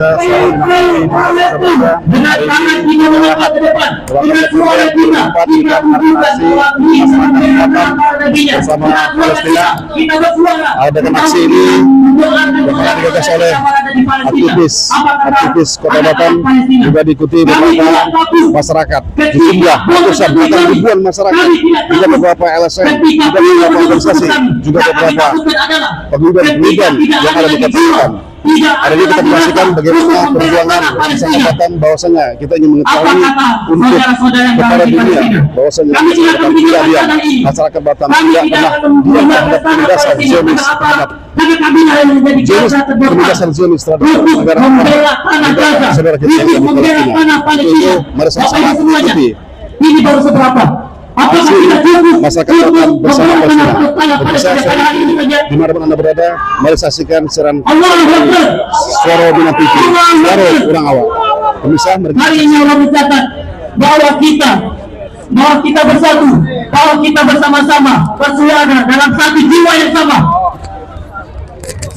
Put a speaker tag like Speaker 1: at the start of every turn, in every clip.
Speaker 1: Dengan tangan kita melangkah ke depan, dengan suara kita menunjukkan bahwa ini
Speaker 2: bersama Palestina. Dengan aksi ini yang digagas oleh aktivis Kota Batam, juga diikuti beberapa masyarakat, jumlah ratusan bahkan ribuan masyarakat, juga beberapa LSM, juga beberapa organisasi, juga beberapa penggugat yang ada di Kota Batam. Hari ini kita menyaksikan bagaimana perjuangan kesempatan bahwasanya kita ingin mengetahui untuk kepada dunia bahwasanya masyarakat Batam tidak pernah diam terhadap penindasan Zionis terhadap negara saudara kita yang di Palestina. Itu mari sama-sama ikuti.
Speaker 1: Ini baru seberapa? Apakah kita cukup
Speaker 2: masyarakat Batam bersama Palestina? Di mana Anda berada, mari saksikan siaran Suara Bina TV, Suara Orang Awak. Pemirsa,
Speaker 1: hari ini Allah mencatat bahwa kita bersatu, bahwa kita bersama-sama bersuara dalam satu jiwa yang sama.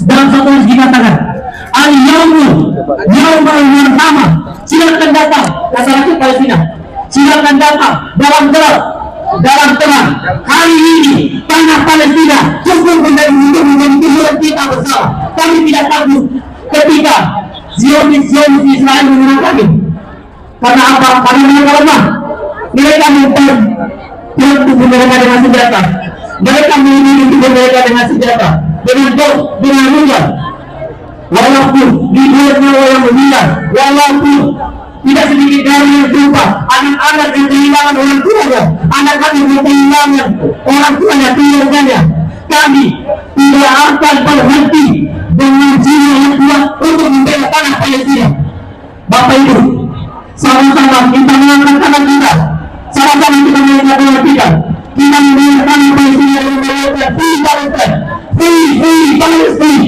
Speaker 1: Dalam satu harus dikatakan, al-yaumul yang sama. Silakan datang masyarakat Palestina. Silakan datang dalam gelap, dalam terang. Hari ini tanah Palestina cukup menjadi tujuan kita bersama. Kami tidak takut ketika Zionis Israel menyerang kami. Karena apa? Kami mereka lemah. Mereka membuat tubuh mereka dengan senjata. Mereka melindungi tubuh mereka dengan senjata, dengan bom, dengan rudal. Walaupun ribuan nyawa yang meninggal, walaupun tidak sedikit dari yang berubah, anak-anak yang kehilangan orang tuanya, anak-anak yang kehilangan orang tuanya, keluarganya, kami tidak akan berhenti dengan jiwa yang kuat untuk membela tanah Palestina. Bapak Ibu, sama-sama kita mengangkat tangan kita, sama-sama kita mengangkat tangan kita membela tanah Palestina yang membawakan free Palestine, free Palestine,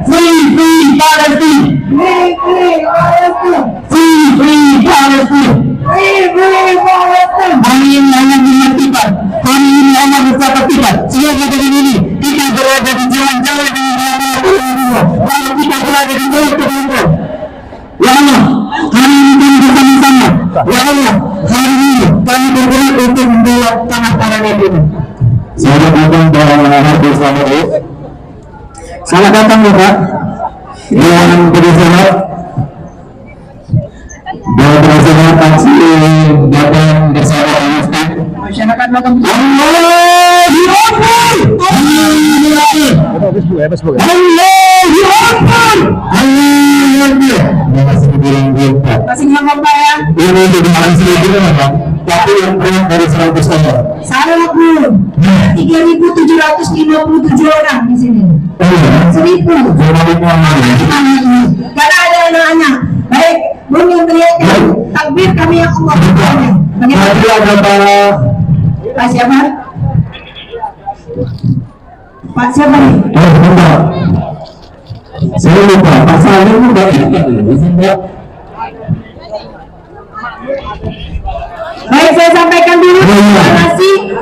Speaker 1: free Palestine, free Palestine, free Palestine. Hari ini Allah menghentikan, hari ini Allah berkata kita, semoga dari ini kita berada di jalan-jalan yang kita berada di jalan-jalan. Ya Allah, hari ini kami bersama-sama. Ya Allah, hari ini kami bergerak untuk membuat tanah-tanah ini. Selamat datang Bapak bersama Ibu. Selamat datang Bapak yang bersama. Bapak bersama taksi datang bersama masyarakat Batam. Allahu Akbar. Allahu Akbar. Masih ngomong Pak ya? Ini sudah malam seribu Pak. Tapi yang kurang dari 100 orang. Salah pun. 3.757 orang di sini. 1.000. Karena ada anak-anak. Baik, Bung yang teriakan takbir kami yang Allah berkata. Pak siapa? Pak siapa nih? Saya lupa, Pak Salim udah baik, saya sampaikan dulu. Terima kasih.